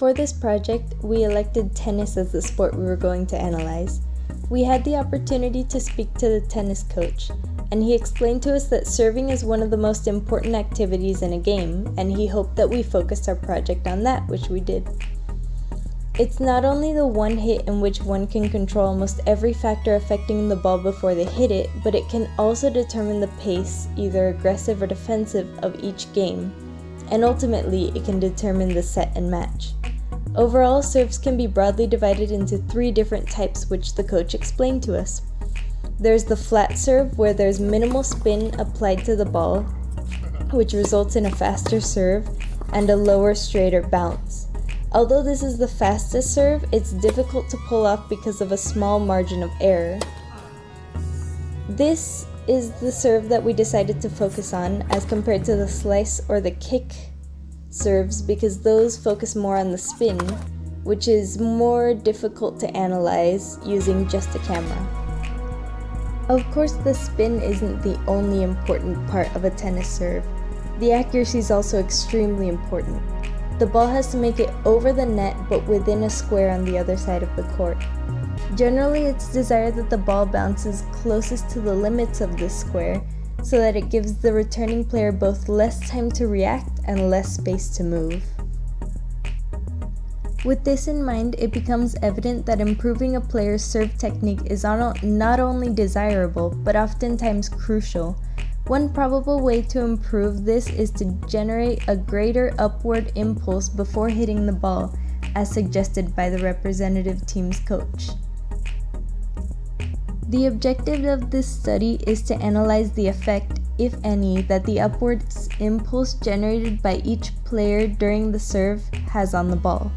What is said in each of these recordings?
For this project, we elected tennis as the sport we were going to analyze. We had the opportunity to speak to the tennis coach, and he explained to us that serving is one of the most important activities in a game, and he hoped that we focused our project on that, which we did. It's not only the one hit in which one can control almost every factor affecting the ball before they hit it, but it can also determine the pace, either aggressive or defensive, of each game, and ultimately it can determine the set and match. Overall, serves can be broadly divided into 3 different types, which the coach explained to us. There's the flat serve, where there's minimal spin applied to the ball, which results in a faster serve and a lower, straighter bounce. Although this is the fastest serve, it's difficult to pull off because of a small margin of error. This is the serve that we decided to focus on as compared to the slice or the kick serves, because those focus more on the spin, which is more difficult to analyze using just a camera. Of course, the spin isn't the only important part of a tennis serve. The accuracy is also extremely important. The ball has to make it over the net but within a square on the other side of the court. Generally, it's desired that the ball bounces closest to the limits of this square, so that it gives the returning player both less time to react and less space to move. With this in mind, it becomes evident that improving a player's serve technique is not only desirable, but oftentimes crucial. One probable way to improve this is to generate a greater upward impulse before hitting the ball, as suggested by the representative team's coach. The objective of this study is to analyze the effect, if any, that the upwards impulse generated by each player during the serve has on the ball.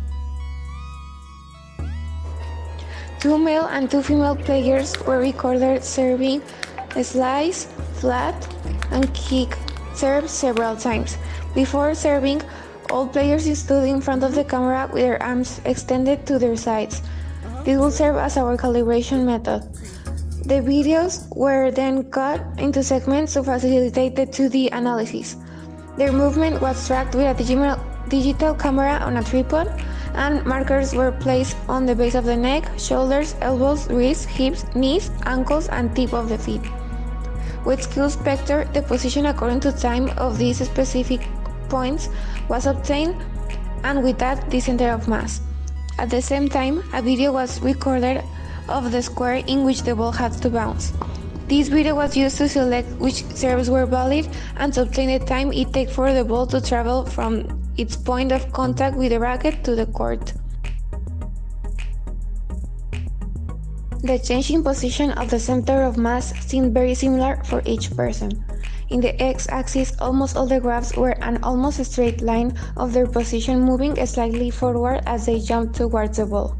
2 male and 2 female players were recorded serving slice, flat, and kick serve several times. Before serving, all players stood in front of the camera with their arms extended to their sides. This will serve as our calibration method. The videos were then cut into segments to facilitate the 2D analysis. Their movement was tracked with a digital camera on a tripod, and markers were placed on the base of the neck, shoulders, elbows, wrists, hips, knees, ankles, and tip of the feet. With skill specter, the position according to time of these specific points was obtained, and with that, the center of mass. At the same time, a video was recorded of the square in which the ball had to bounce. This video was used to select which serves were valid and to obtain the time it takes for the ball to travel from its point of contact with the racket to the court. The change in position of the center of mass seemed very similar for each person. In the x-axis, almost all the graphs were an almost straight line of their position moving slightly forward as they jumped towards the ball.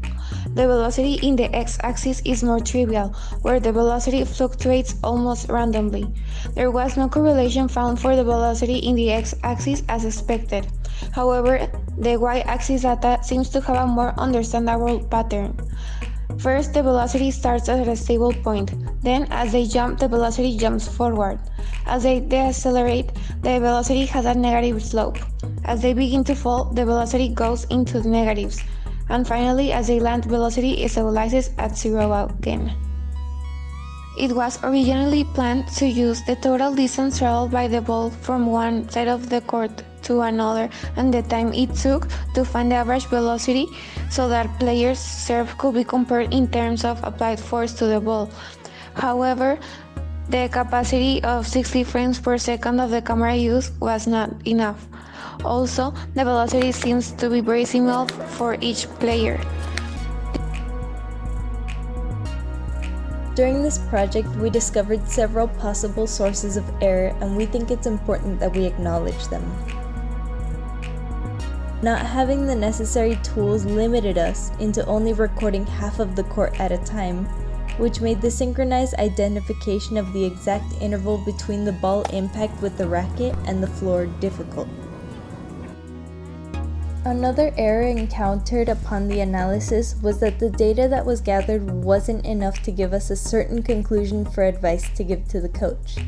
The velocity in the x-axis is more trivial, where the velocity fluctuates almost randomly. There was no correlation found for the velocity in the x-axis as expected. However, the y-axis data seems to have a more understandable pattern. First, the velocity starts at a stable point. Then, as they jump, the velocity jumps forward. As they decelerate, the velocity has a negative slope. As they begin to fall, the velocity goes into the negatives. And finally, as they land, velocity stabilizes at 0 again. It was originally planned to use the total distance traveled by the ball from one side of the court to another and the time it took to find the average velocity, so that players' serve could be compared in terms of applied force to the ball. However, the capacity of 60 frames per second of the camera use was not enough. Also, the velocity seems to be very similar for each player. During this project, we discovered several possible sources of error, and we think it's important that we acknowledge them. Not having the necessary tools limited us into only recording half of the court at a time, which made the synchronized identification of the exact interval between the ball impact with the racket and the floor difficult. Another error encountered upon the analysis was that the data that was gathered wasn't enough to give us a certain conclusion for advice to give to the coach.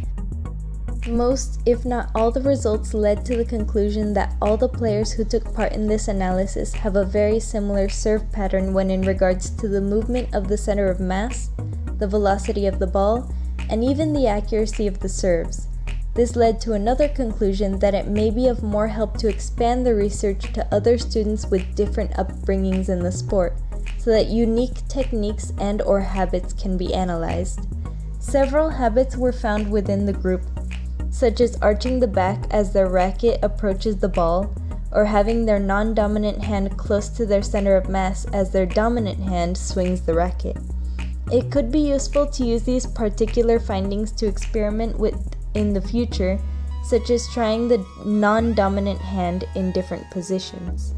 Most, if not all, the results led to the conclusion that all the players who took part in this analysis have a very similar serve pattern when in regards to the movement of the center of mass, the velocity of the ball, and even the accuracy of the serves. This led to another conclusion that it may be of more help to expand the research to other students with different upbringings in the sport, so that unique techniques and/or habits can be analyzed. Several habits were found within the group, such as arching the back as their racket approaches the ball, or having their non-dominant hand close to their center of mass as their dominant hand swings the racket. It could be useful to use these particular findings to experiment with in the future, such as trying the non-dominant hand in different positions.